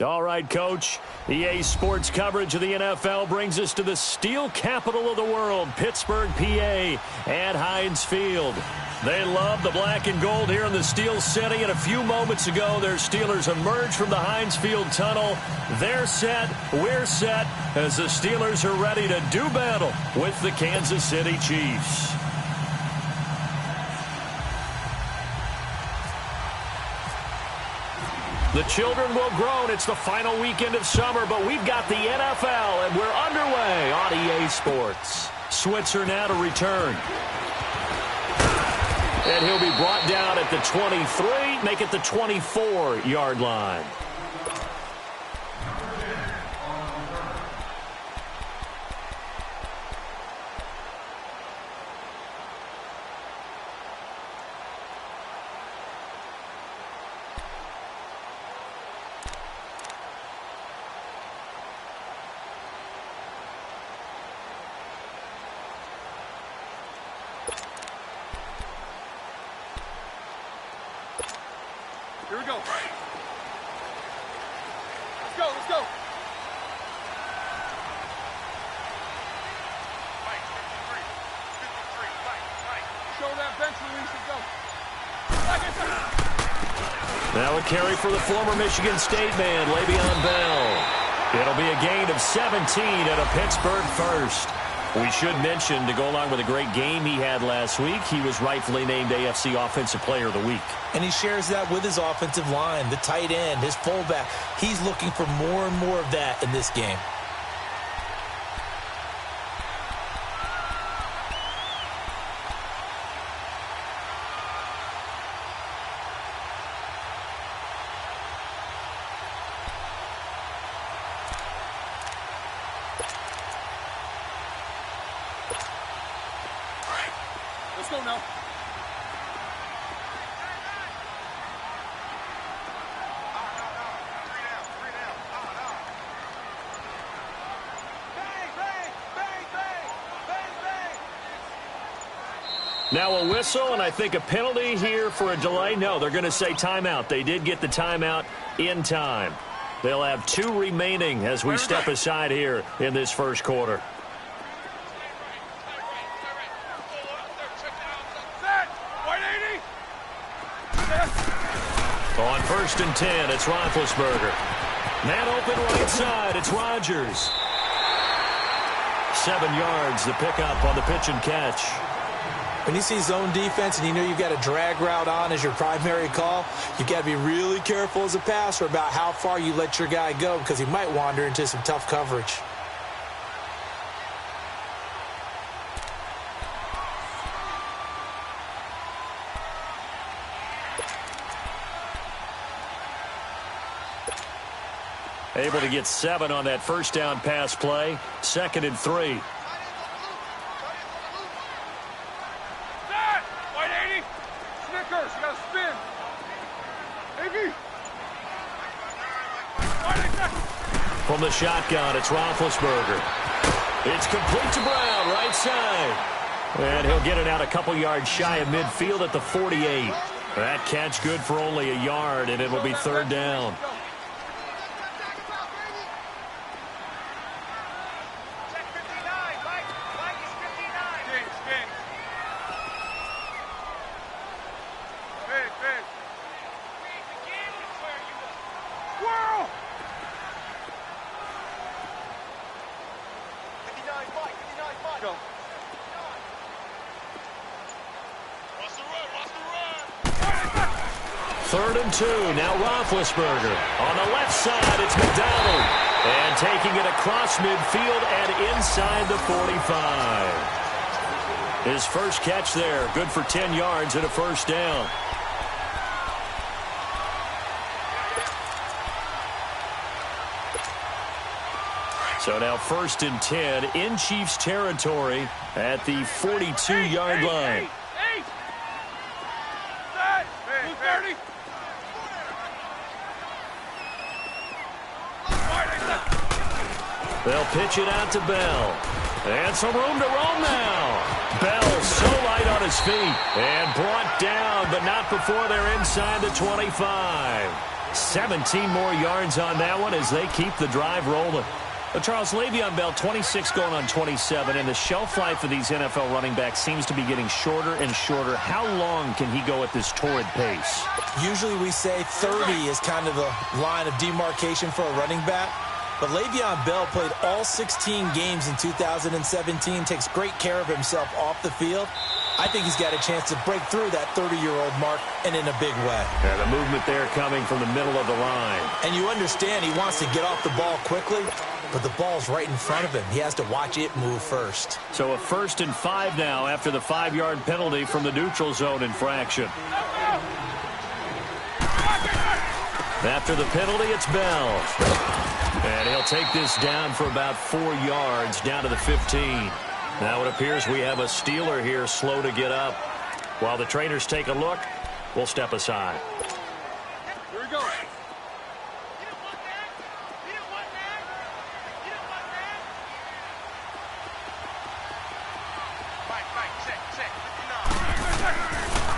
All right, Coach. EA Sports coverage of the NFL brings us to the steel capital of the world, Pittsburgh, PA, at Heinz Field. They love the black and gold here in the Steel City, and a few moments ago, their Steelers emerged from the Heinz Field tunnel. They're set, we're set, as the Steelers are ready to do battle with the Kansas City Chiefs. The children will groan. It's the final weekend of summer, but we've got the NFL, and we're underway on EA Sports. Switzer now to return. And he'll be brought down at the 23, make it the 24-yard line. Here we go. Let's go, let's go. Mike, 53, Mike. Show that bench release and go. Now a carry for the former Michigan State man, Le'Veon Bell. It'll be a gain of 17 and a Pittsburgh first. We should mention, to go along with a great game he had last week, he was rightfully named AFC Offensive Player of the Week. And he shares that with his offensive line, the tight end, his fullback. He's looking for more and more of that in this game. Let's go now. Now a whistle, and I think a penalty here for a delay. No, they're going to say timeout. They did get the timeout in time. They'll have 2 remaining as we step aside here in this first quarter. On 1st and 10, it's Roethlisberger. Man open right side, it's Rodgers. 7 yards, the pickup on the pitch and catch. When you see zone defense and you know you've got a drag route on as your primary call, you've got to be really careful as a passer about how far you let your guy go because he might wander into some tough coverage. Able to get 7 on that first down pass play. 2nd and 3. White 80. Snickers, you got to spin. AB. From the shotgun, it's Roethlisberger. It's complete to Brown, right side. And he'll get it out a couple yards shy of midfield at the 48. That catch good for only a yard, and it will be 3rd down. Third and 2. Now Roethlisberger. On the left side, it's McDonald. And taking it across midfield and inside the 45. His first catch there. Good for 10 yards and a first down. So now 1st and 10 in Chiefs territory at the 42-yard line. They'll pitch it out to Bell. And some room to roam now. Bell so light on his feet. And brought down, but not before they're inside the 25. 17 more yards on that one as they keep the drive rolling. But Charles, Le'Veon Bell, 26 going on 27, and the shelf life of these NFL running backs seems to be getting shorter and shorter. How long can he go at this torrid pace? Usually we say 30 is kind of the line of demarcation for a running back. But Le'Veon Bell played all 16 games in 2017, takes great care of himself off the field. I think he's got a chance to break through that 30-year-old mark, and in a big way. And the movement there coming from the middle of the line. And you understand he wants to get off the ball quickly, but the ball's right in front of him. He has to watch it move first. So a 1st and 5 now after the 5-yard penalty from the neutral zone infraction. After the penalty, it's Bell. And he'll take this down for about 4 yards, down to the 15. Now it appears we have a Steeler here slow to get up. While the trainers take a look, we'll step aside. Here we go.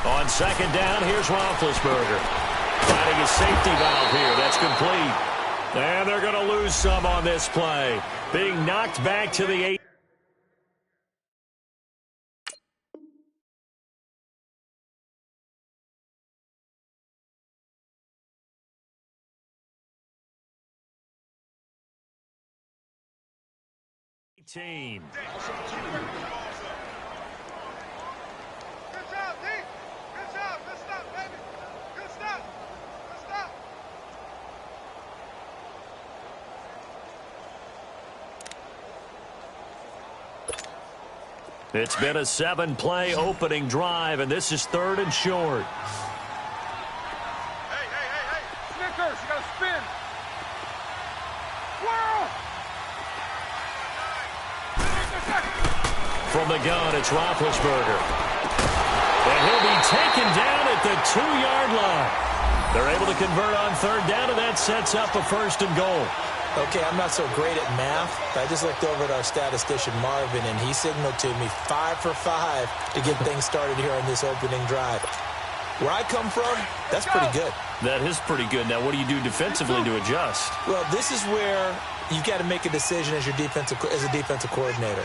On 2nd down, here's Roethlisberger. Finding his safety valve here. That's complete. And they're going to lose some on this play. Being knocked back to the 8. Team. Good job, D. Good job. Good stuff, baby. Good stuff. Good stuff. It's been a 7-play opening drive, and this is 3rd and short. Hey. Snickers, you got to spin. Swirl. From the gun, it's Roethlisberger. And he'll be taken down at the 2-yard line. They're able to convert on 3rd down, and that sets up a 1st and goal. Okay, I'm not so great at math, but I just looked over at our statistician, Marvin, and he signaled to me 5 for 5 to get things started here on this opening drive. Where I come from, that's pretty good. That is pretty good. Now, what do you do defensively to adjust? Well, this is where you've got to make a decision as a defensive coordinator.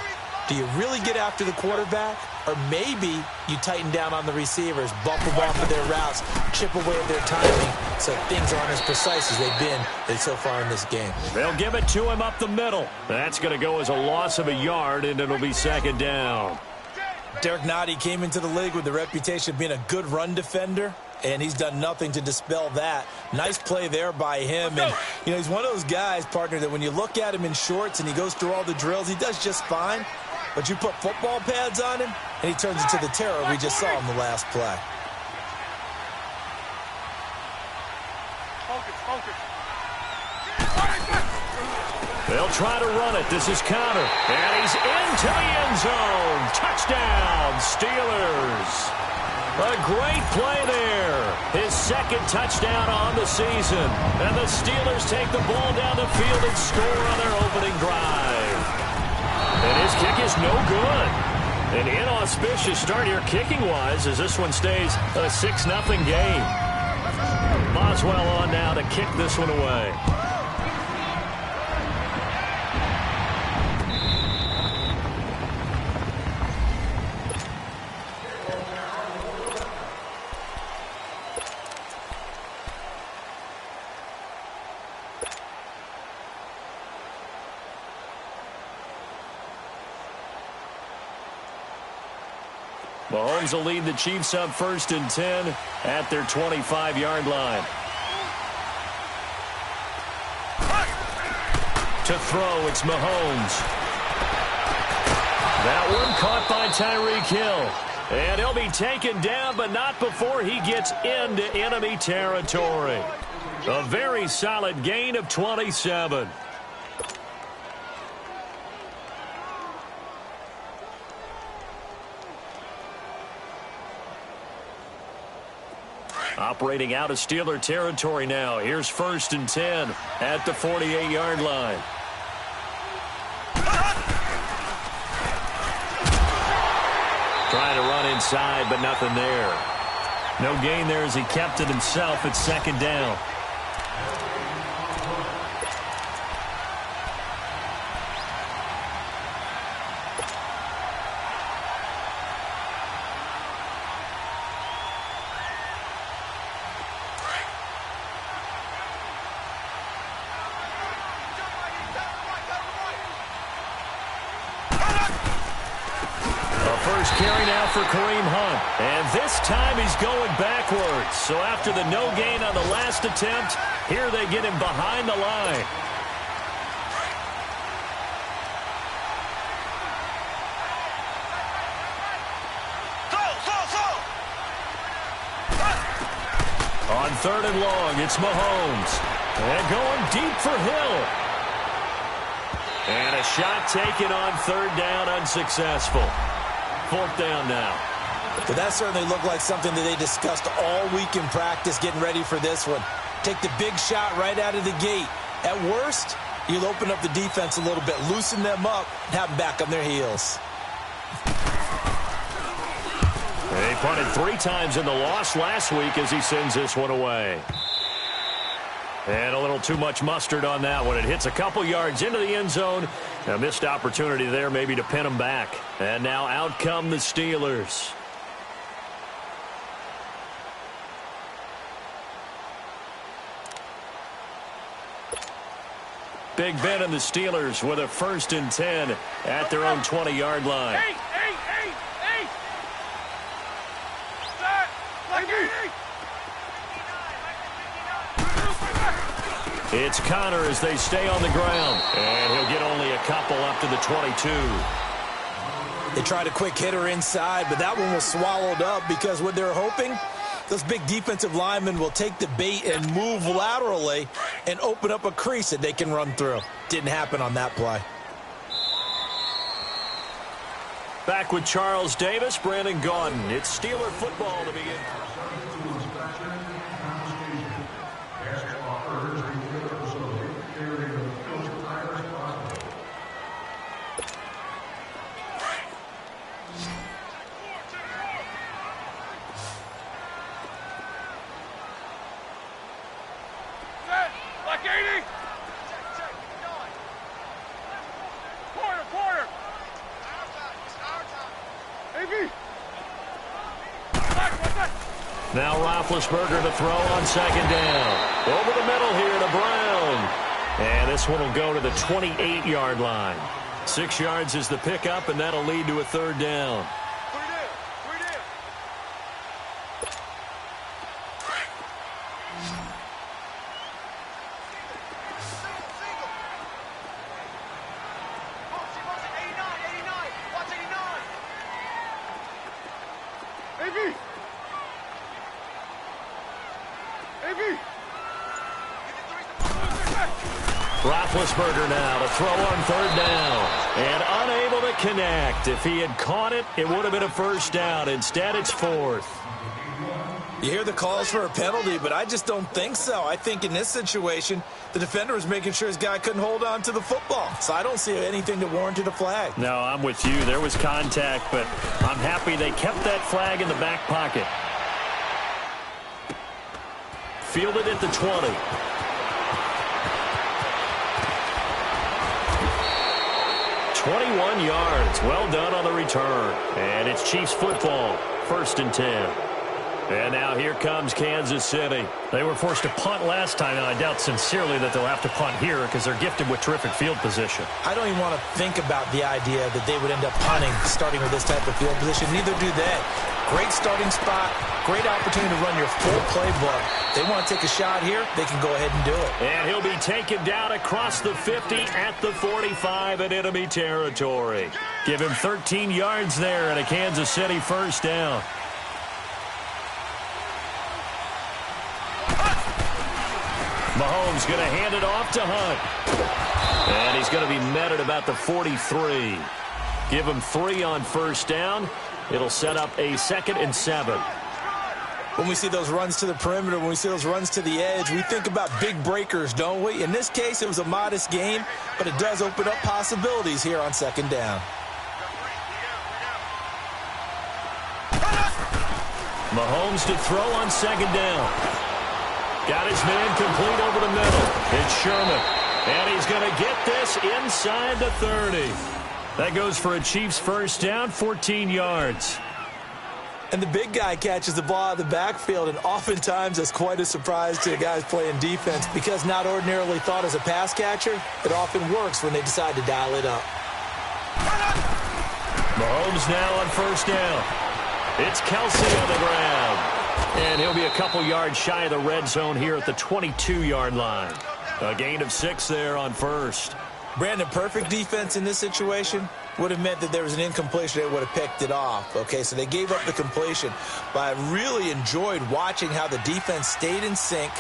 Do you really get after the quarterback? Or maybe you tighten down on the receivers, bump them off of their routes, chip away at their timing so things aren't as precise as they've been so far in this game. They'll give it to him up the middle. That's going to go as a loss of a yard, and it'll be 2nd down. Derek Nottie came into the league with the reputation of being a good run defender, and he's done nothing to dispel that. Nice play there by him. And, he's one of those guys, partner, that when you look at him in shorts and he goes through all the drills, he does just fine. But you put football pads on him, and he turns into the terror we just saw in the last play. Focus. They'll try to run it. This is Conner. And he's into the end zone. Touchdown, Steelers. A great play there. His 2nd touchdown on the season. And the Steelers take the ball down the field and score on their opening drive. And his kick is no good. An inauspicious start here kicking-wise as this one stays a 6-0 game. Boswell on now to kick this one away. Mahomes will lead the Chiefs up 1st and 10 at their 25-yard line. To throw, it's Mahomes. That one caught by Tyreek Hill. And he'll be taken down, but not before he gets into enemy territory. A very solid gain of 27. Operating out of Steeler territory now. Here's 1st and 10 at the 48-yard line. Trying to run inside, but nothing there. No gain there as he kept it himself at 2nd down. first carry now for Kareem Hunt. And this time he's going backwards. So after the no gain on the last attempt, here they get him behind the line. On 3rd and long, it's Mahomes. And going deep for Hill. And a shot taken on 3rd down, unsuccessful. 4th down now. But that certainly looked like something that they discussed all week in practice getting ready for this one. Take the big shot right out of the gate. At worst, you'll open up the defense a little bit, loosen them up, and have them back on their heels. He punted 3 times in the loss last week as he sends this one away. And a little too much mustard on that one. It hits a couple yards into the end zone. A missed opportunity there maybe to pin them back. And now out come the Steelers. Big Ben and the Steelers with a 1st and 10 at their own 20-yard line. It's Connor as they stay on the ground. And he'll get only a couple up to the 22. They tried a quick hitter inside, but that one was swallowed up because what they're hoping, those big defensive linemen will take the bait and move laterally and open up a crease that they can run through. Didn't happen on that play. Back with Charles Davis, Brandon Gaudin. It's Steeler football to begin. Now Roethlisberger to throw on 2nd down. Over the middle here to Brown. And this one will go to the 28-yard line. 6 yards is the pickup, and that'll lead to a 3rd down. Roethlisberger now to throw on 3rd down. And unable to connect. If he had caught it, it would have been a 1st down. Instead, it's 4th. You hear the calls for a penalty, but I just don't think so. I think in this situation, the defender was making sure his guy couldn't hold on to the football. So I don't see anything that warranted a flag. No, I'm with you. There was contact, but I'm happy they kept that flag in the back pocket. Fielded at the 20. "21 yards. Well done on the return. And it's Chiefs football. 1st and 10. And now here comes Kansas City. They were forced to punt last time, and I doubt sincerely that they'll have to punt here because they're gifted with terrific field position. I don't even want to think about the idea that they would end up punting starting with this type of field position. Neither do they. Great starting spot. Great opportunity to run your full playbook. They want to take a shot here, they can go ahead and do it. And he'll be taken down across the 50 at the 45 in enemy territory. Give him 13 yards there and a Kansas City 1st down. Mahomes going to hand it off to Hunt. And he's going to be met at about the 43. Give him 3 on 1st down. It'll set up a 2nd and 7. When we see those runs to the perimeter, when we see those runs to the edge, we think about big breakers, don't we? In this case, it was a modest game, but it does open up possibilities here on 2nd down. Mahomes to throw on 2nd down. Got his man complete over the middle. It's Sherman. And he's going to get this inside the 30. That goes for a Chiefs 1st down, 14 yards. And the big guy catches the ball out of the backfield, and oftentimes that's quite a surprise to the guys playing defense because not ordinarily thought as a pass catcher, it often works when they decide to dial it up. Mahomes now on first down. It's Kelsey on the ground. And he'll be a couple yards shy of the red zone here at the 22-yard line. A gain of 6 there on first. Brandon, perfect defense in this situation would have meant that there was an incompletion that would have picked it off. Okay, so they gave up the completion. But I really enjoyed watching how the defense stayed in sync,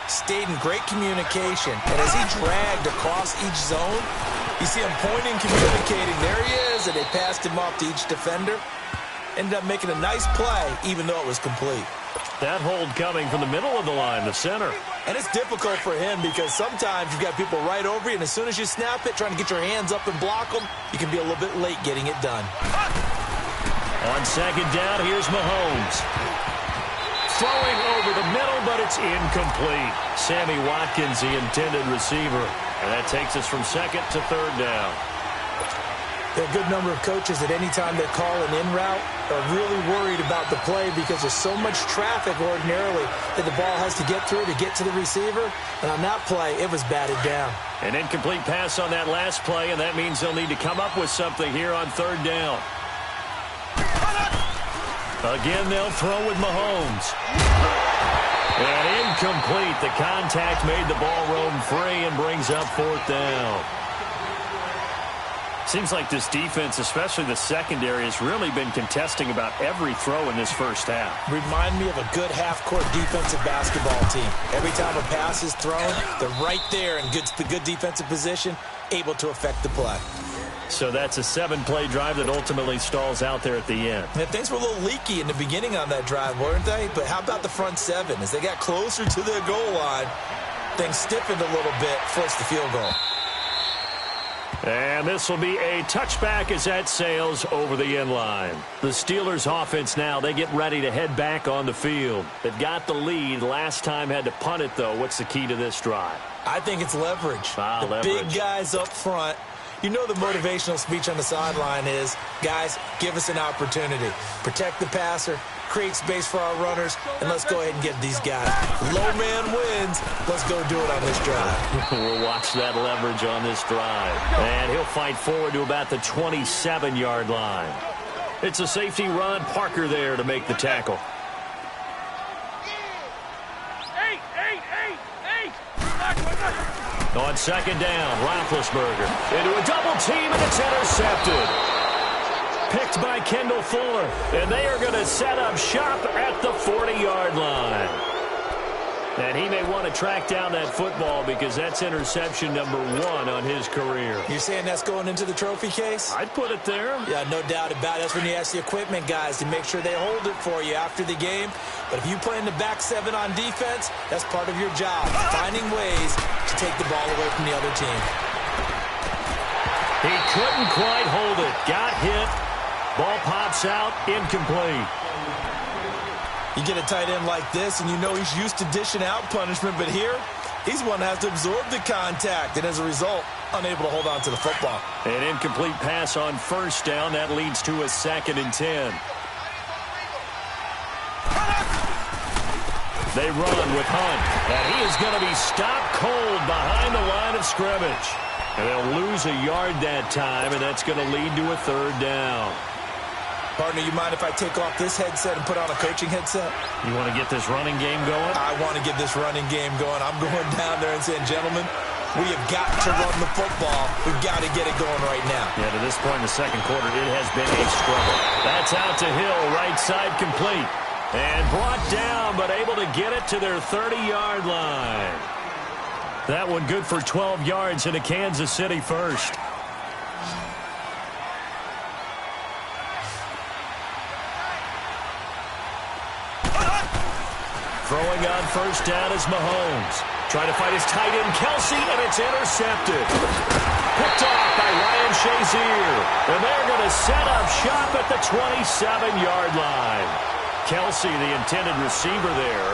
stayed in great communication. And as he dragged across each zone, you see him pointing, communicating. There he is, and they passed him off to each defender. Ended up making a nice play, even though it was complete. That hold coming from the middle of the line, the center. And it's difficult for him because sometimes you've got people right over you, and as soon as you snap it, trying to get your hands up and block them, you can be a little bit late getting it done. On second down, here's Mahomes. Throwing over the middle, but it's incomplete. Sammy Watkins, the intended receiver. And that takes us from second to third down. There are a good number of coaches that any time they call an in route are really worried about the play because there's so much traffic ordinarily that the ball has to get through to get to the receiver. And on that play, it was batted down. An incomplete pass on that last play, and that means they'll need to come up with something here on third down. Again, they'll throw with Mahomes. And incomplete. The contact made the ball roam free and brings up fourth down. Seems like this defense, especially the secondary, has really been contesting about every throw in this first half. Remind me of a good half-court defensive basketball team. Every time a pass is thrown, they're right there in good defensive position, able to affect the play. So that's a 7-play drive that ultimately stalls out there at the end. And things were a little leaky in the beginning on that drive, weren't they? But how about the front 7? As they got closer to the goal line, things stiffened a little bit, forced the field goal. And this will be a touchback as that sails over the end line. The Steelers offense now, they get ready to head back on the field. They've got the lead. Last time had to punt it, though. What's the key to this drive? I think it's leverage. Leverage. Big guys up front. You know the motivational speech on the sideline is, guys, give us an opportunity. Protect the passer, create space for our runners, and let's go ahead and get these guys. Low man wins. Let's go do it on this drive. We'll watch that leverage on this drive. And he'll fight forward to about the 27-yard line. It's a safety run. Parker there to make the tackle. On second down, Roethlisberger into a double team, and it's intercepted. Picked by Kendall Fuller, and they are going to set up shop at the 40-yard line. And he may want to track down that football because that's interception number 1 on his career. You're saying that's going into the trophy case? I'd put it there. Yeah, no doubt about it. That's when you ask the equipment guys to make sure they hold it for you after the game. But if you play in the back 7 on defense, that's part of your job, finding ways to take the ball away from the other team. He couldn't quite hold it. Got hit. Ball pops out, incomplete. You get a tight end like this, and you know he's used to dishing out punishment, but here, he's one that has to absorb the contact, and as a result, unable to hold on to the football. An incomplete pass on first down. That leads to a 2nd and 10. They run with Hunt, and he is going to be stopped cold behind the line of scrimmage. And they'll lose a yard that time, and that's going to lead to a 3rd down. Partner, you mind if I take off this headset and put on a coaching headset? You want to get this running game going? I want to get this running game going. I'm going down there and saying, gentlemen, we have got to run the football. We've got to get it going right now. Yeah, to this point in the second quarter, it has been a struggle. That's out to Hill, right side complete. And brought down, but able to get it to their 30-yard line. That one good for 12 yards into Kansas City first. Throwing on first down is Mahomes. Trying to fight his tight end, Kelsey, and it's intercepted. Picked off by Ryan Shazier. And they're going to set up shop at the 27-yard line. Kelsey, the intended receiver there.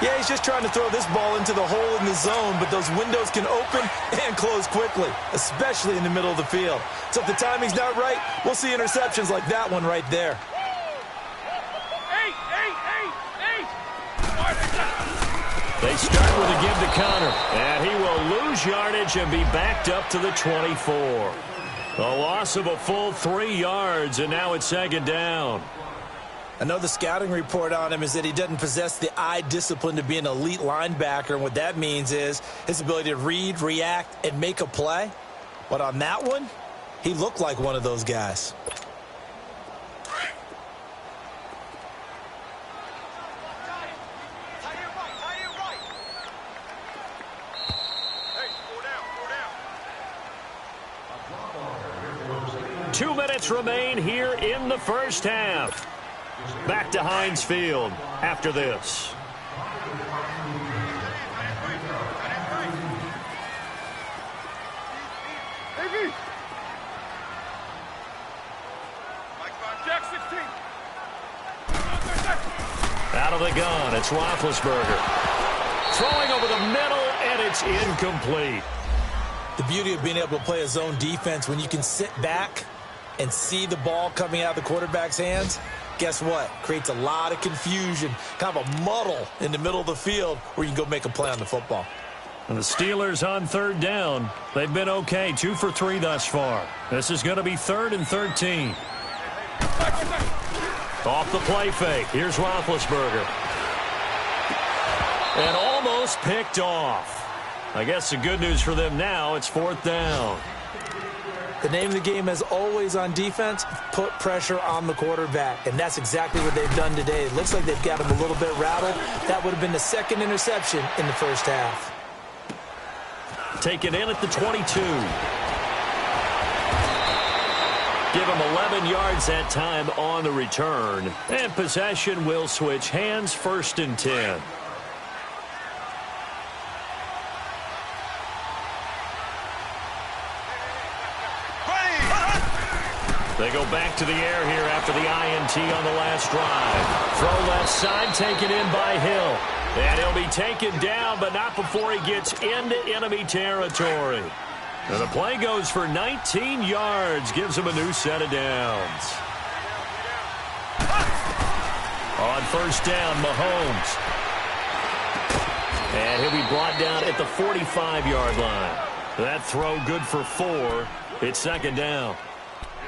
Yeah, he's just trying to throw this ball into the hole in the zone, but those windows can open and close quickly, especially in the middle of the field. So if the timing's not right, we'll see interceptions like that one right there. They start with a give to Connor, and he will lose yardage and be backed up to the 24. A loss of a full 3 yards, and now it's second down. I know the scouting report on him is that he doesn't possess the eye discipline to be an elite linebacker, and what that means is his ability to read, react, and make a play. But on that one, he looked like one of those guys. Two minutes remain here in the first half. Back to Heinz Field after this. Out of the gun, it's Roethlisberger. Throwing over the middle, and it's incomplete. The beauty of being able to play a zone defense when you can sit back and see the ball coming out of the quarterback's hands, guess what? Creates a lot of confusion, kind of a muddle in the middle of the field where you can go make a play on the football. And the Steelers on third down. They've been okay, 2 for 3 thus far. This is going to be 3rd and 13. Off the play fake. Here's Roethlisberger. And almost picked off. I guess the good news for them now, it's 4th down. The name of the game, as always on defense, put pressure on the quarterback. And that's exactly what they've done today. It looks like they've got him a little bit rattled. That would have been the 2nd interception in the first half. Taken in at the 22. Give him 11 yards that time on the return. And possession will switch hands, 1st and 10. They go back to the air here after the INT on the last drive. Throw left side, taken in by Hill. And he'll be taken down, but not before he gets into enemy territory. And the play goes for 19 yards, gives him a new set of downs. On 1st down, Mahomes. And he'll be brought down at the 45-yard line. That throw good for 4. It's 2nd down.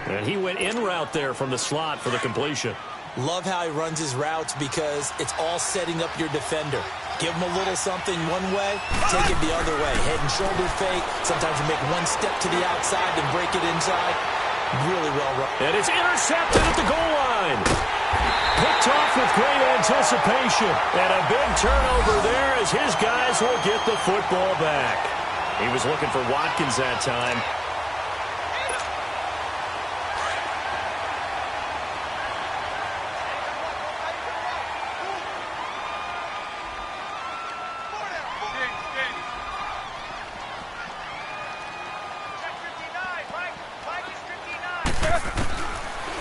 And he went in route there from the slot for the completion. Love how he runs his routes because it's all setting up your defender. Give him a little something one way, take it the other way. Head and shoulder fake. Sometimes you make one step to the outside, then break it inside. Really well run. And it's intercepted at the goal line. Picked off with great anticipation. And a big turnover there as his guys will get the football back. He was looking for Watkins that time.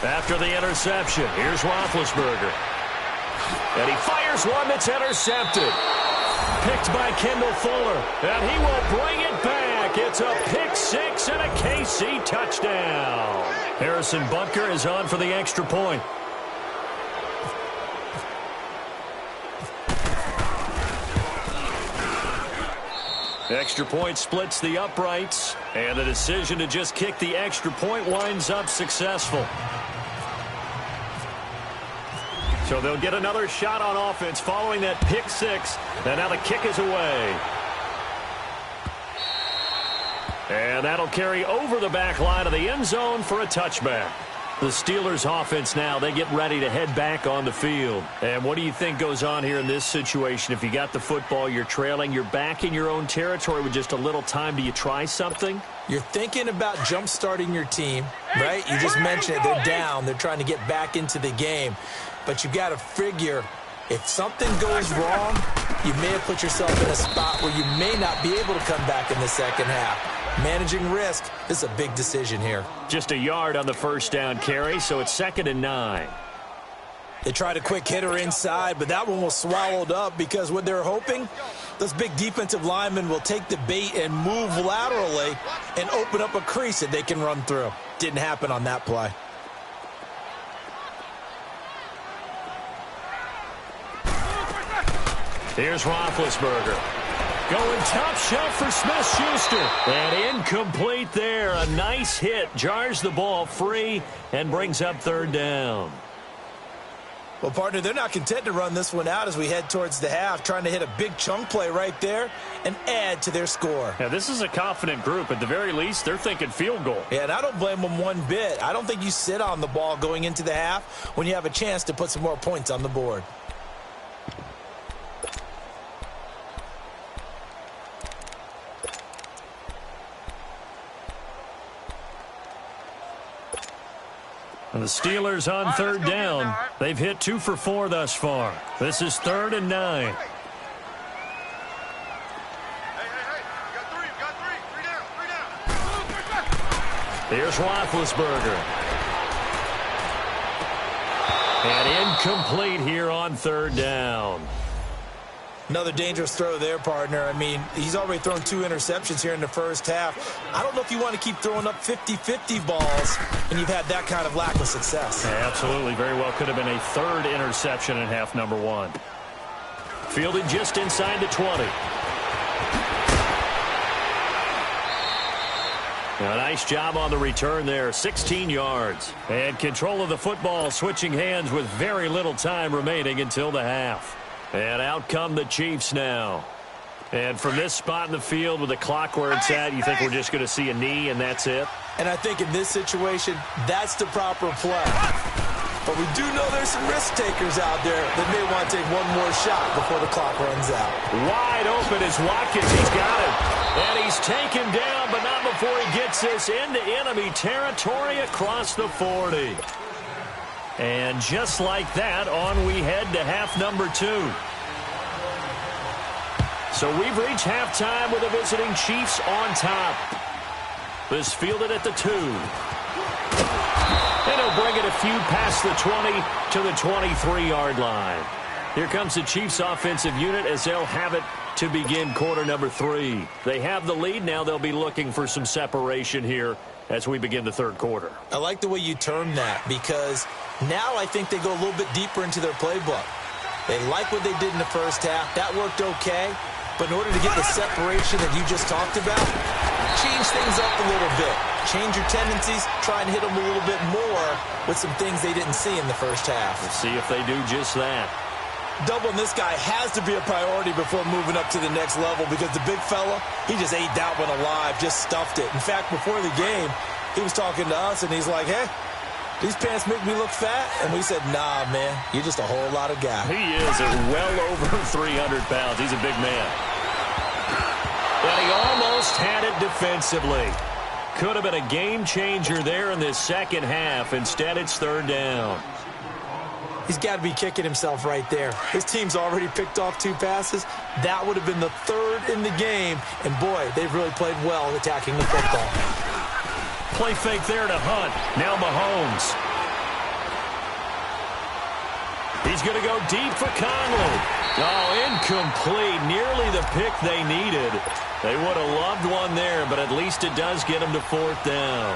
After the interception, here's Roethlisberger. And he fires one that's intercepted. Picked by Kendall Fuller. And he will bring it back. It's a pick 6 and a KC touchdown. Harrison Butker is on for the extra point. Extra point splits the uprights. And the decision to just kick the extra point winds up successful. So they'll get another shot on offense following that pick 6. And now the kick is away. And that'll carry over the back line of the end zone for a touchback. The Steelers offense now, they get ready to head back on the field. And what do you think goes on here in this situation? If you got the football, you're trailing, you're back in your own territory with just a little time. Do you try something? You're thinking about jump-starting your team, right? You just mentioned it. They're down. They're trying to get back into the game. But you got to figure, if something goes wrong, you may have put yourself in a spot where you may not be able to come back in the second half. Managing risk, this is a big decision here. Just a yard on the first down carry, so it's 2nd and 9. They tried a quick hitter inside, but that one was swallowed up because what they're hoping, those big defensive linemen will take the bait and move laterally and open up a crease that they can run through. Didn't happen on that play. Here's Roethlisberger. Going top shelf for Smith-Schuster. And incomplete there. A nice hit. Jars the ball free and brings up third down. Well, partner, they're not content to run this one out as we head towards the half, trying to hit a big chunk play right there and add to their score. Yeah, this is a confident group. At the very least, they're thinking field goal. Yeah, and I don't blame them one bit. I don't think you sit on the ball going into the half when you have a chance to put some more points on the board. And the Steelers on third down. They've hit 2 for 4 thus far. This is 3rd and 9. Hey, you got three down. Here's Roethlisberger. And incomplete here on third down. Another dangerous throw there, partner. I mean, he's already thrown 2 interceptions here in the first half. I don't know if you want to keep throwing up 50-50 balls and you've had that kind of lack of success. Yeah, absolutely. Very well could have been a 3rd interception in half number 1. Fielded just inside the 20. A nice job on the return there. 16 yards. And control of the football switching hands with very little time remaining until the half. And out come the Chiefs now. And from this spot in the field with the clock where it's at, you think we're just going to see a knee and that's it? And I think in this situation, that's the proper play. But we do know there's some risk takers out there that may want to take one more shot before the clock runs out. Wide open is Watkins. He's got him. And he's taken down, but not before he gets this into enemy territory across the 40. And just like that, on we head to half number 2. So we've reached halftime with the visiting Chiefs on top. This fielded at the 2. And he'll bring it a few past the 20 to the 23-yard line. Here comes the Chiefs offensive unit as they'll have it to begin quarter number 3. They have the lead. Now they'll be looking for some separation here as we begin the third quarter. I like the way you term that because now I think they go a little bit deeper into their playbook. They like what they did in the first half. That worked okay. But in order to get the separation that you just talked about, change things up a little bit. Change your tendencies. Try and hit them a little bit more with some things they didn't see in the first half. We'll see if they do just that. Doubling this guy has to be a priority before moving up to the next level because the big fella, he just ate that one alive, just stuffed it. In fact, before the game, he was talking to us, and he's like, hey, these pants make me look fat? And we said, nah, man, you're just a whole lot of guy. He is at well over 300 pounds. He's a big man. And he almost had it defensively. Could have been a game changer there in this second half. Instead, it's third down. He's got to be kicking himself right there. His team's already picked off 2 passes. That would have been the 3rd in the game. And, boy, they've really played well attacking the football. Play fake there to Hunt. Now Mahomes. He's going to go deep for Conley. Oh, incomplete. Nearly the pick they needed. They would have loved one there, but at least it does get them to 4th down.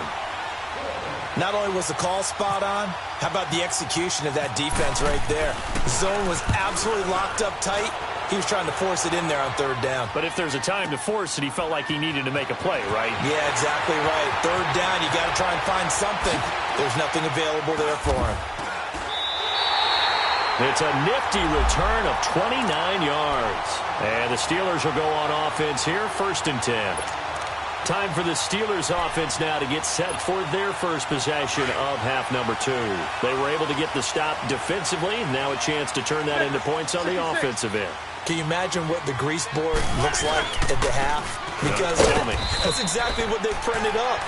Not only was the call spot on, how about the execution of that defense right there? The zone was absolutely locked up tight. He was trying to force it in there on 3rd down. But if there's a time to force it, he felt like he needed to make a play, right? Yeah, exactly right. 3rd down, you got to try and find something. There's nothing available there for him. It's a nifty return of 29 yards. And the Steelers will go on offense here, 1st and 10. Time for the Steelers offense now to get set for their first possession of half number 2. They were able to get the stop defensively. Now a chance to turn that into points on the offensive end. Can you imagine what the grease board looks like at the half? Because that's exactly what they printed up.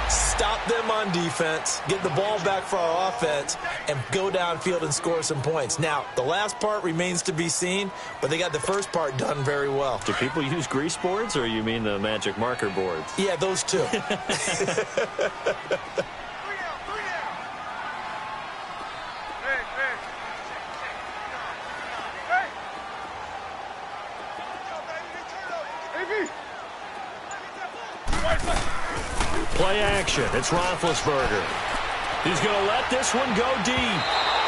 Stop them on defense, get the ball back for our offense, and go downfield and score some points. Now, the last part remains to be seen, but they got the first part done very well. Do people use grease boards, or you mean the magic marker boards? Yeah, those two. Play action. It's Roethlisberger. He's going to let this one go deep.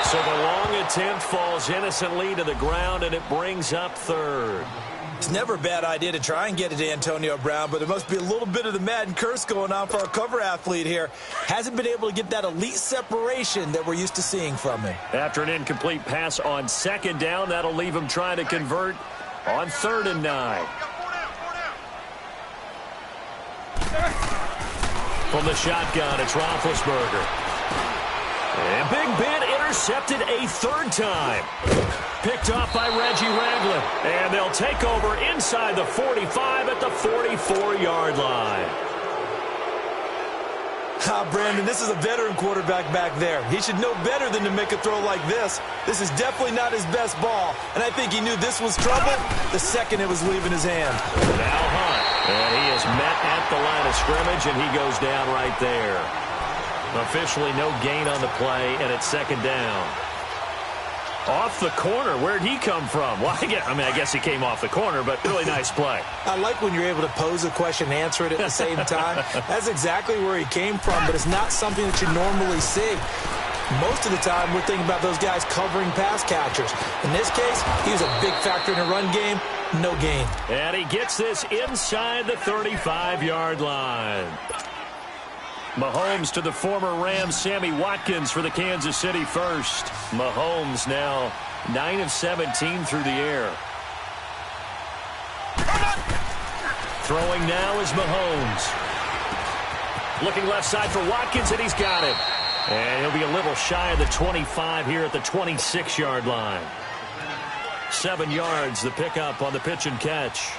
So the long attempt falls innocently to the ground, and it brings up third. It's never a bad idea to try and get it to Antonio Brown, but there must be a little bit of the Madden curse going on for our cover athlete here. Hasn't been able to get that elite separation that we're used to seeing from him. After an incomplete pass on second down, that'll leave him trying to convert on 3rd and 9. From the shotgun, it's Roethlisberger. And Big Ben intercepted a 3rd time. Picked off by Reggie Ragland. And they'll take over inside the 45 at the 44-yard line. Brandon, this is a veteran quarterback back there. He should know better than to make a throw like this. This is definitely not his best ball, and I think he knew this was trouble the second it was leaving his hand. Now Hunt, and he is met at the line of scrimmage, and he goes down right there. Officially no gain on the play, and it's 2nd down. Off the corner. Where'd he come from? Well, I guess he came off the corner, but really nice play. I like when you're able to pose a question and answer it at the same time. That's exactly where he came from, but it's not something that you normally see. Most of the time, we're thinking about those guys covering pass catchers. In this case, he was a big factor in the run game. No gain. And he gets this inside the 35-yard line. Mahomes to the former Rams, Sammy Watkins for the Kansas City first. Mahomes now 9 of 17 through the air. Throwing now is Mahomes. Looking left side for Watkins, and he's got it. And he'll be a little shy of the 25 here at the 26-yard line. 7 yards, the pickup on the pitch and catch.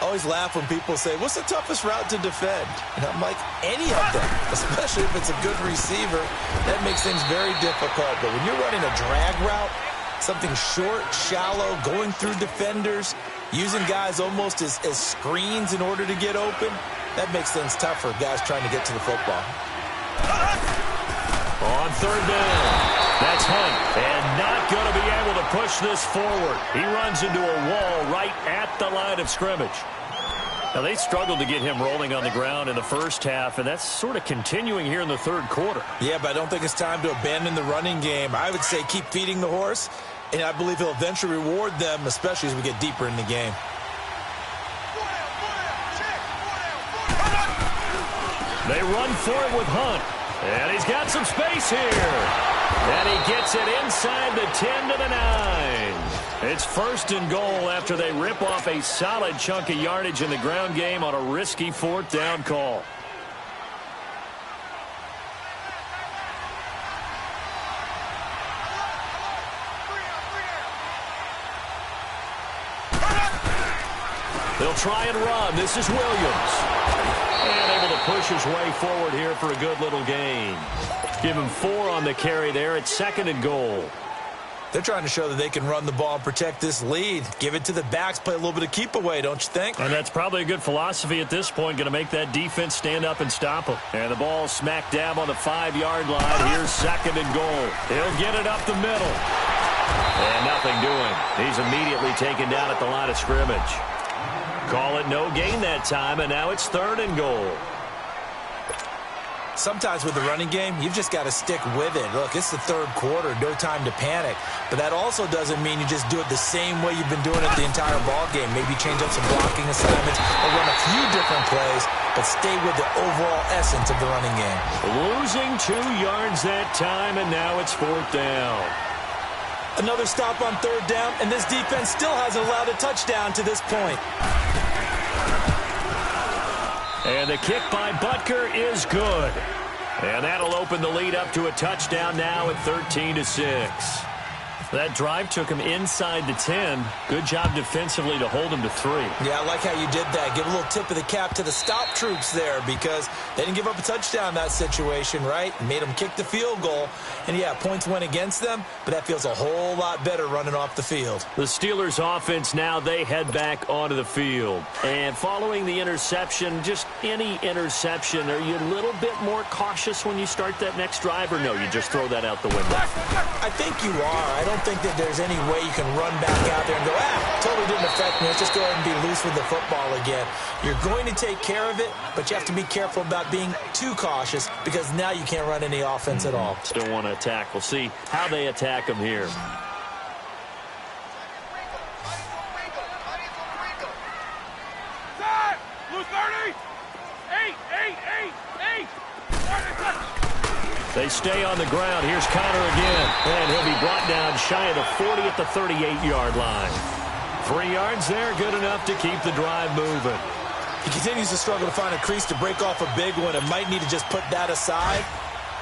I always laugh when people say, what's the toughest route to defend? And I'm like, any of them, especially if it's a good receiver. That makes things very difficult. But when you're running a drag route, something short, shallow, going through defenders, using guys almost as screens in order to get open, that makes things tough for guys trying to get to the football. On 3rd down, that's Hunt, and not going to be able to push this forward. He runs into a wall right at the line of scrimmage. Now, they struggled to get him rolling on the ground in the first half, and that's sort of continuing here in the 3rd quarter. Yeah, but I don't think it's time to abandon the running game. I would say keep feeding the horse, and I believe he'll eventually reward them, especially as we get deeper in the game. They run for it with Hunt. And he's got some space here. And he gets it inside the 10 to the 9. It's 1st and goal after they rip off a solid chunk of yardage in the ground game on a risky 4th down call. They'll try and run. This is Williams. And able to push his way forward here for a good little gain. Give him 4 on the carry there. It's 2nd and goal. They're trying to show that they can run the ball and protect this lead. Give it to the backs, play a little bit of keep away, don't you think? And that's probably a good philosophy at this point. Going to make that defense stand up and stop him. And the ball smack dab on the 5-yard line. Here's 2nd and goal. He'll get it up the middle. And nothing doing. He's immediately taken down at the line of scrimmage. Call it no gain that time, and now it's 3rd and goal. Sometimes with the running game, you've just got to stick with it. Look, it's the 3rd quarter, no time to panic. But that also doesn't mean you just do it the same way you've been doing it the entire ball game. Maybe change up some blocking assignments or run a few different plays, but stay with the overall essence of the running game. Losing 2 yards that time, and now it's 4th down. Another stop on 3rd down, and this defense still hasn't allowed a touchdown to this point. And the kick by Butker is good. And that'll open the lead up to a touchdown now at 13-6. That drive took him inside the 10. Good job defensively to hold him to 3. Yeah, I like how you did that. Give a little tip of the cap to the stop troops there because they didn't give up a touchdown in that situation, right? Made them kick the field goal. And, yeah, points went against them, but that feels a whole lot better running off the field. The Steelers offense now, they head back onto the field. And following the interception, just any interception, are you a little bit more cautious when you start that next drive, or no, you just throw that out the window? I think you are. I don't think that there's any way you can run back out there and go, totally didn't affect me. Let's just go ahead and be loose with the football again. You're going to take care of it, but you have to be careful about being too cautious because now you can't run any offense at all. Still want to attack. We'll see how they attack them here. Blue 30! 8! They stay on the ground. Here's Connor again. And he'll be brought down shy of the 40 at the 38-yard line. 3 yards there, good enough to keep the drive moving. He continues to struggle to find a crease to break off a big one and might need to just put that aside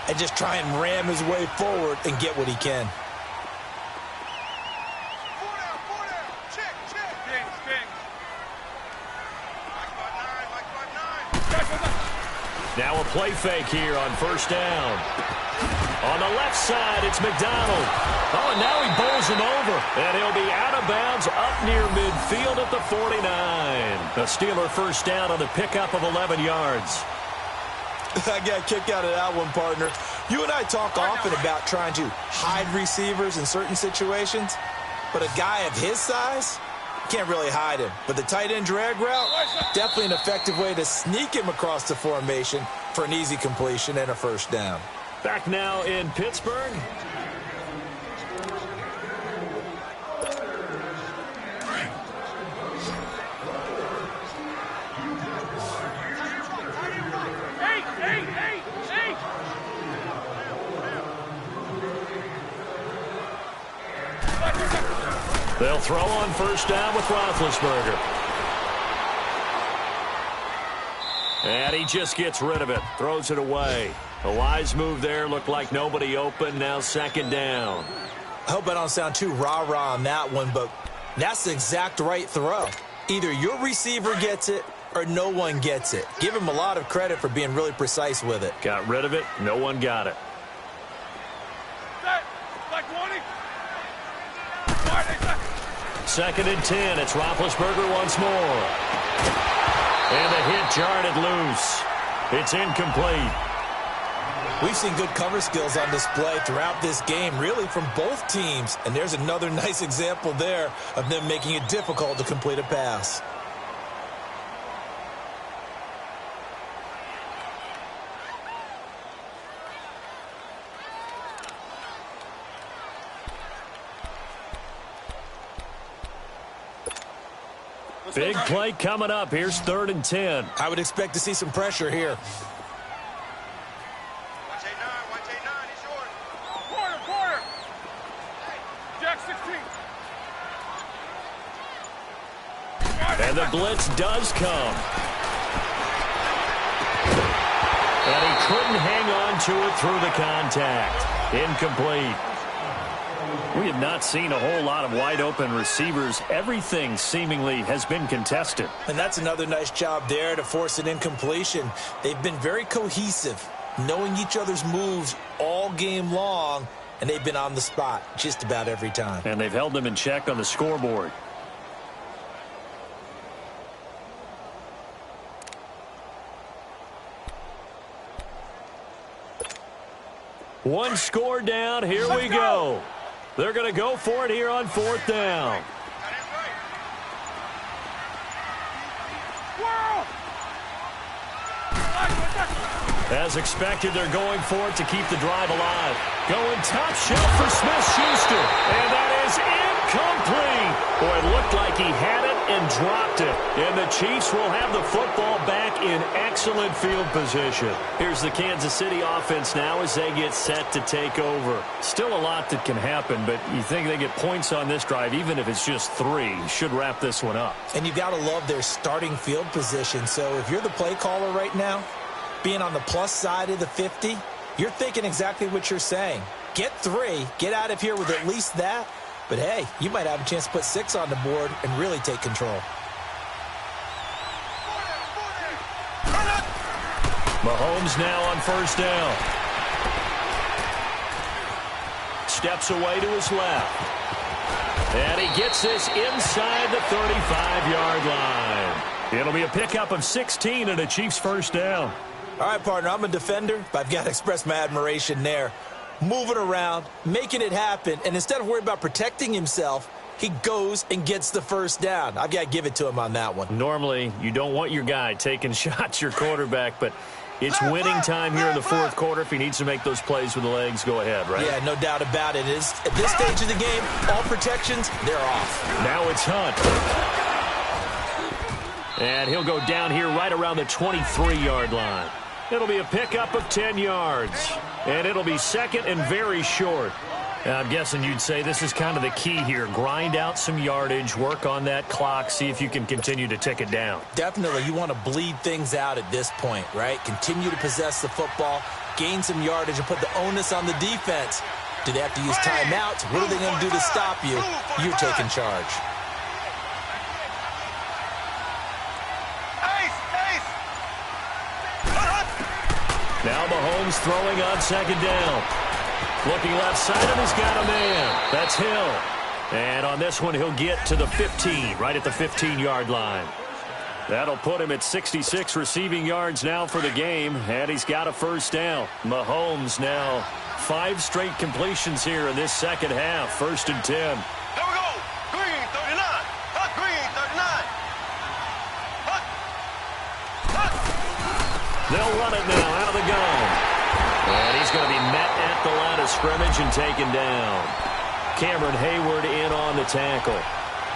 and just try and ram his way forward and get what he can. Now a play fake here on first down. On the left side, it's McDonald. Oh, and now he bowls him over. And he'll be out of bounds up near midfield at the 49. A Steeler first down on the pickup of 11 yards. I got a kick out of that one, partner. You and I talk often about trying to hide receivers in certain situations, but a guy of his size, can't really hide him. But the tight end drag route, definitely an effective way to sneak him across the formation for an easy completion and a first down. Back now in Pittsburgh. They'll throw on first down with Roethlisberger. And he just gets rid of it. Throws it away. A wise move there. Looked like nobody open. Now second down. I hope I don't sound too rah-rah on that one, but that's the exact right throw. Either your receiver gets it or no one gets it. Give him a lot of credit for being really precise with it. Got rid of it. No one got it. Second and 10. It's Roethlisberger once more. And the hit jarred it loose. It's incomplete. We've seen good cover skills on display throughout this game, really from both teams. And there's another nice example there of them making it difficult to complete a pass. Big play coming up. Here's 3rd and 10. I would expect to see some pressure here. Watch 8-9, he's yours. Quarter. Jack 16. And the blitz does come. And he couldn't hang on to it through the contact. Incomplete. We have not seen a whole lot of wide-open receivers. Everything seemingly has been contested. And that's another nice job there to force an incompletion. They've been very cohesive, knowing each other's moves all game long, and they've been on the spot just about every time. And they've held them in check on the scoreboard. One score down. Here we go. They're going to go for it here on 4th down. As expected, they're going for it to keep the drive alive. Going top shelf for Smith-Schuster. And that is incomplete. Boy, it looked like he had it and dropped it. And the Chiefs will have the football back in excellent field position. Here's the Kansas City offense now as they get set to take over. Still a lot that can happen, but you think they get points on this drive, even if it's just 3. Should wrap this one up. And you've got to love their starting field position. So if you're the play caller right now, being on the plus side of the 50, you're thinking exactly what you're saying. Get 3, get out of here with at least that. But hey, you might have a chance to put 6 on the board and really take control. Mahomes now on first down. Steps away to his left. And he gets this inside the 35-yard line. It'll be a pickup of 16 and a Chiefs first down. All right, partner, I'm a defender, but I've got to express my admiration there. moving around, making it happen, and instead of worrying about protecting himself, he goes and gets the first down. I've got to give it to him on that one. Normally, you don't want your guy taking shots, your quarterback, but it's winning time here in the fourth quarter. If he needs to make those plays with the legs, go ahead, right? Yeah, no doubt about it. At this stage of the game, all protections, they're off. Now it's Hunt. And he'll go down here right around the 23-yard line. It'll be a pickup of 10 yards. And it'll be second and very short. I'm guessing you'd say this is kind of the key here. Grind out some yardage, work on that clock, see if you can continue to tick it down. Definitely. You want to bleed things out at this point, right? Continue to possess the football, gain some yardage, and put the onus on the defense. Do they have to use timeouts? What are they going to do to stop you? You're taking charge. Now Mahomes throwing on second down. Looking left side, and he's got a man. That's Hill. And on this one, he'll get to the 15, right at the 15-yard line. That'll put him at 66 receiving yards now for the game, and he's got a first down. Mahomes now 5 straight completions here in this second half. First and 10. Here we go. Green, 39. Hut, Green, 39. Hut. Hut. They'll run it now out of the gun. And he's going to be met at the line of scrimmage and taken down. Cameron Hayward in on the tackle.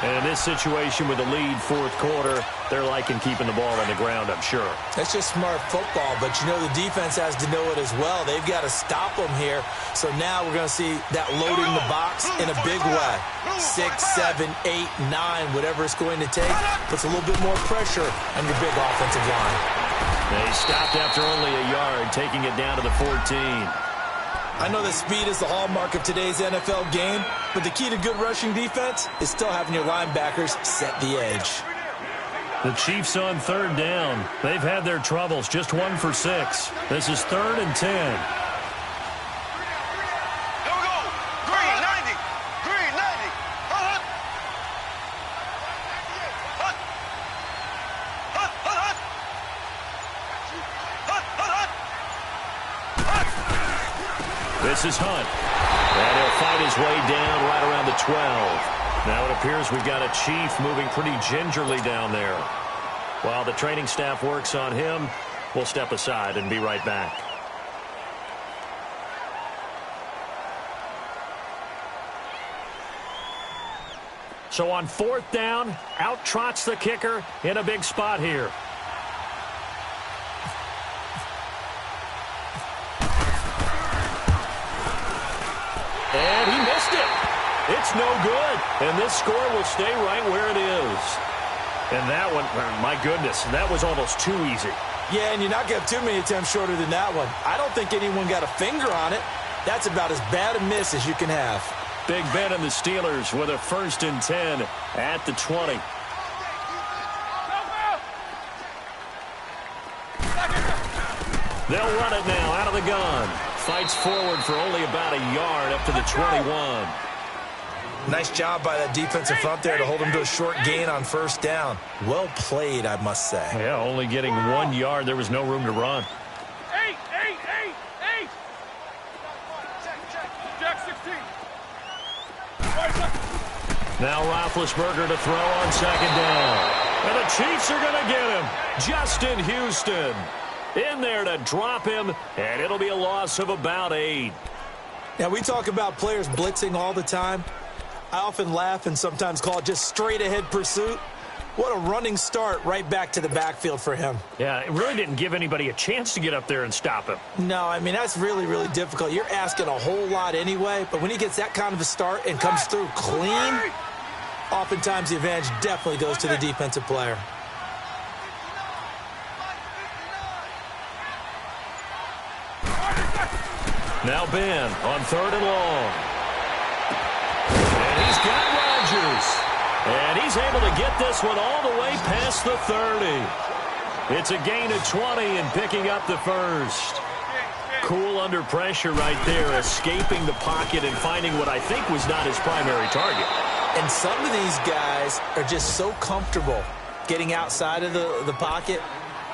And in this situation with the lead fourth quarter, they're liking keeping the ball on the ground, I'm sure. That's just smart football, but you know the defense has to know it as well. They've got to stop them here. So now we're going to see that loading the box in a big way. 6, 7, 8, 9, whatever it's going to take, puts a little bit more pressure on your big offensive line. They stopped after only a yard, taking it down to the 14. I know that speed is the hallmark of today's NFL game, but the key to good rushing defense is still having your linebackers set the edge. The Chiefs on third down. They've had their troubles, just 1 for 6. This is 3rd and 10. Here we go. Green, 90. Green, 90. Hut. Hut. Hut, hut, hut. Hut, hut, hut. This is Hunt. And he'll fight his way down right around the 12. Now it appears we've got a Chief moving pretty gingerly down there. While the training staff works on him, we'll step aside and be right back. So on 4th down, out trots the kicker in a big spot here. And he missed it. It's no good. And this score will stay right where it is. And that one, my goodness, that was almost too easy. Yeah, and you're not going to have too many attempts shorter than that one. I don't think anyone got a finger on it. That's about as bad a miss as you can have. Big Ben and the Steelers with a 1st and 10 at the 20. They'll run it now out of the gun. Fights forward for only about a yard up to the 21. Nice job by that defensive front there to hold him to a short gain on 1st down. Well played, I must say. Yeah, only getting 1 yard. There was no room to run. 8. Jack 16. Now Roethlisberger to throw on 2nd down. And the Chiefs are going to get him. Justin Houston in there to drop him, and it'll be a loss of about 8. Now, we talk about players blitzing all the time. I often laugh and sometimes call it just straight-ahead pursuit. What a running start right back to the backfield for him. Yeah, it really didn't give anybody a chance to get up there and stop him. No, I mean, that's really, really difficult. You're asking a whole lot anyway, but when he gets that kind of a start and comes through clean, oftentimes the advantage definitely goes to the defensive player. Now Ben on 3rd and long. And he's got Rodgers. And he's able to get this one all the way past the 30. It's a gain of 20 and picking up the first. Cool under pressure right there, escaping the pocket and finding what I think was not his primary target. And some of these guys are just so comfortable getting outside of the pocket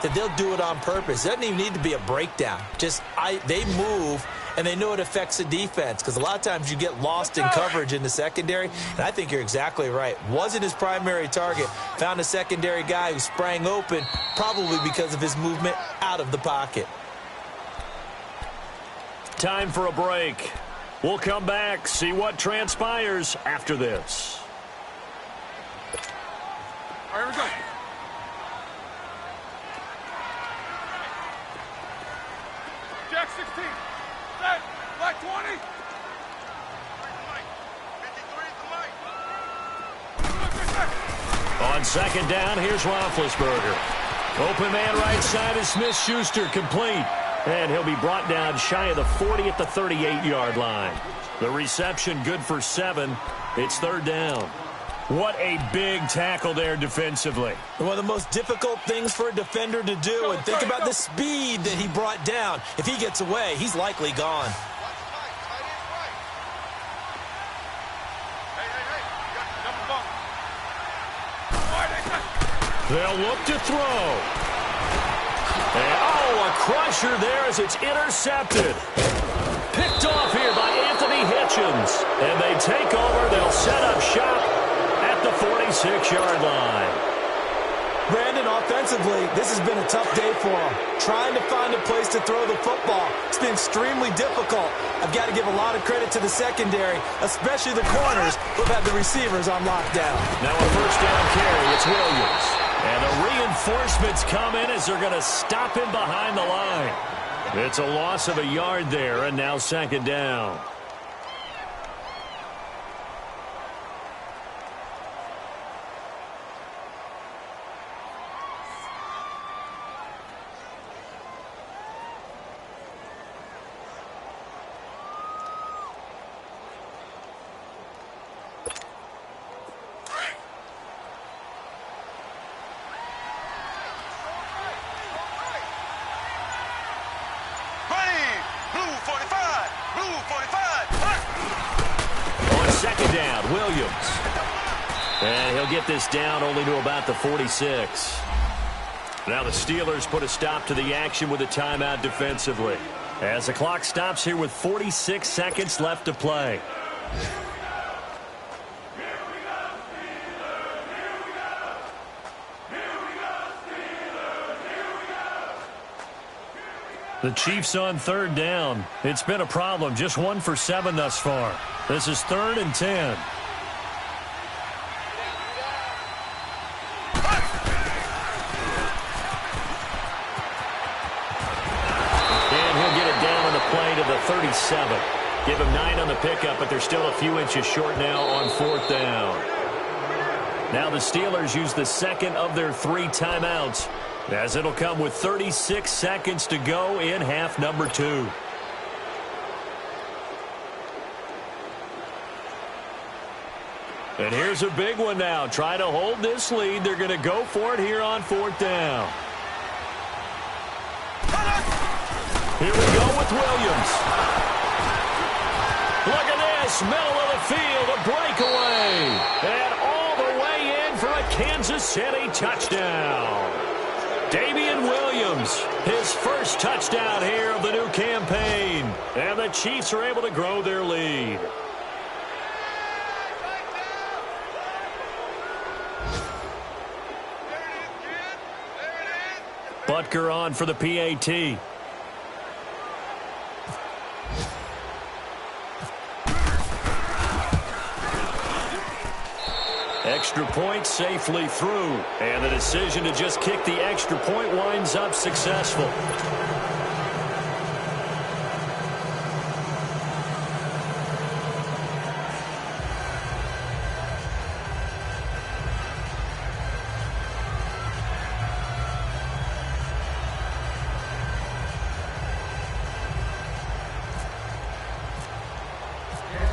that they'll do it on purpose. It doesn't even need to be a breakdown. Just they move and they know it affects the defense because a lot of times you get lost in coverage in the secondary, and I think you're exactly right. Wasn't his primary target. Found a secondary guy who sprang open, probably because of his movement out of the pocket. Time for a break. We'll come back, see what transpires after this. All right, here we go. Jack 16. Set. Black 20. On second down, here's Roethlisberger. Open man right side is Smith-Schuster, complete. And he'll be brought down shy of the 40 at the 38-yard line. The reception good for 7. It's third down. What a big tackle there defensively. One of the most difficult things for a defender to do, and think about the speed that he brought down. If he gets away, he's likely gone. They'll look to throw. And, oh, a crusher there as it's intercepted. Picked off here by Anthony Hitchens. And they take over. They'll set up shop at the 46-yard line. Brandon, offensively, this has been a tough day for him. Trying to find a place to throw the football. It's been extremely difficult. I've got to give a lot of credit to the secondary, especially the corners who've had the receivers on lockdown. Now a first down carry. It's Williams. And the reinforcements come in as they're going to stop him behind the line. It's a loss of a yard there, and now second down. Second down, Williams. And he'll get this down only to about the 46. Now the Steelers put a stop to the action with a timeout defensively, as the clock stops here with 46 seconds left to play. The Chiefs on third down. It's been a problem. Just 1 for 7 thus far. This is 3rd and 10. And he'll get it down on the play to the 37. Give him 9 on the pickup, but they're still a few inches short now on 4th down. Now the Steelers use the second of their 3 timeouts, as it'll come with 36 seconds to go in half number 2. And here's a big one now. Try to hold this lead. They're going to go for it here on 4th down. Here we go with Williams. Look at this. Middle of the field, a breakaway. And all the way in for a Kansas City touchdown. Damian Williams, his first touchdown here of the new campaign. And the Chiefs are able to grow their lead. Butker on for the PAT. Extra point safely through. And the decision to just kick the extra point winds up successful.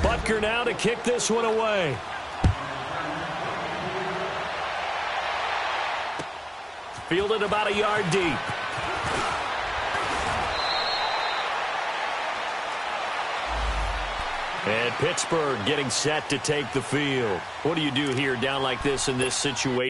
Butker now to kick this one away. Fielded about a yard deep. And Pittsburgh getting set to take the field. What do you do here down like this in this situation?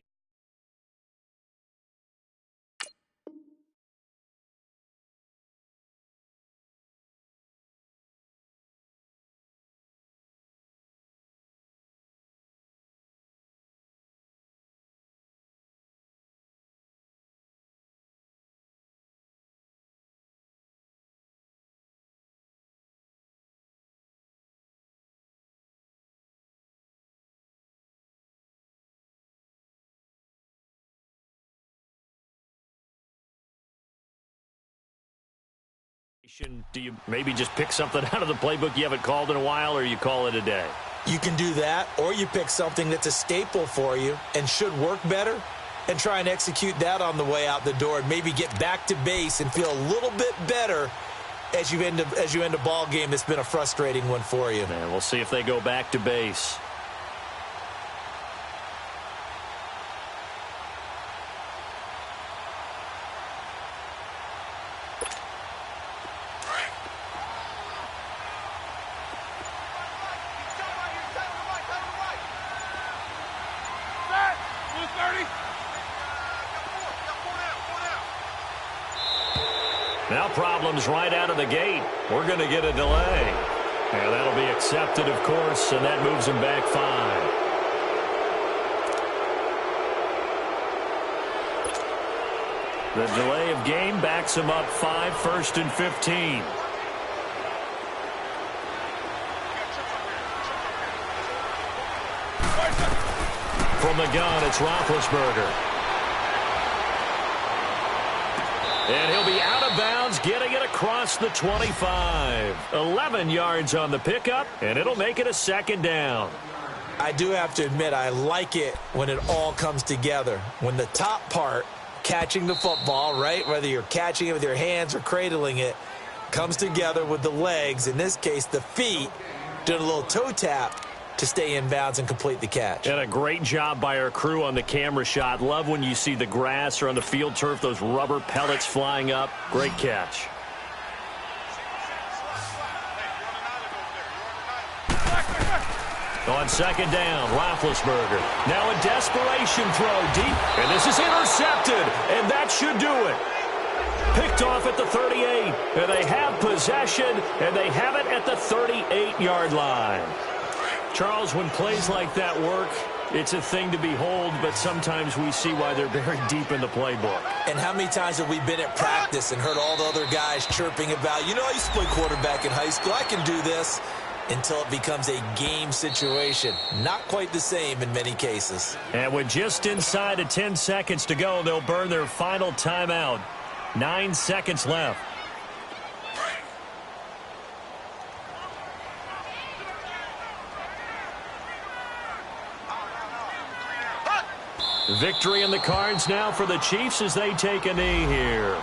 Do you maybe just pick something out of the playbook you haven't called in a while, or you call it a day? You can do that, or you pick something that's a staple for you and should work better and try and execute that on the way out the door and maybe get back to base and feel a little bit better as you end a ball game that's been a frustrating one for you. And we'll see if they go back to base. Now problems right out of the gate. We're going to get a delay. And that'll be accepted, of course, and that moves him back 5. The delay of game backs him up 5, 1st and 15. From the gun, it's Roethlisberger. And he'll be out of bounds, getting it across the 25. 11 yards on the pickup, and it'll make it a 2nd down. I do have to admit, I like it when it all comes together. When the top part, catching the football, right, whether you're catching it with your hands or cradling it, comes together with the legs, in this case the feet, doing a little toe tap to stay in bounds and complete the catch. And a great job by our crew on the camera shot. Love when you see the grass or on the field turf, those rubber pellets flying up. Great catch. On 2nd down, Roethlisberger. Now a desperation throw deep, and this is intercepted, and that should do it. Picked off at the 38, and they have possession, and they have it at the 38-yard line. Charles, when plays like that work, it's a thing to behold, but sometimes we see why they're very deep in the playbook. And how many times have we been at practice and heard all the other guys chirping about, you know, I used to play quarterback in high school, I can do this, until it becomes a game situation. Not quite the same in many cases. And with just inside of 10 seconds to go, they'll burn their final timeout. 9 seconds left. Victory in the cards now for the Chiefs as they take a knee here.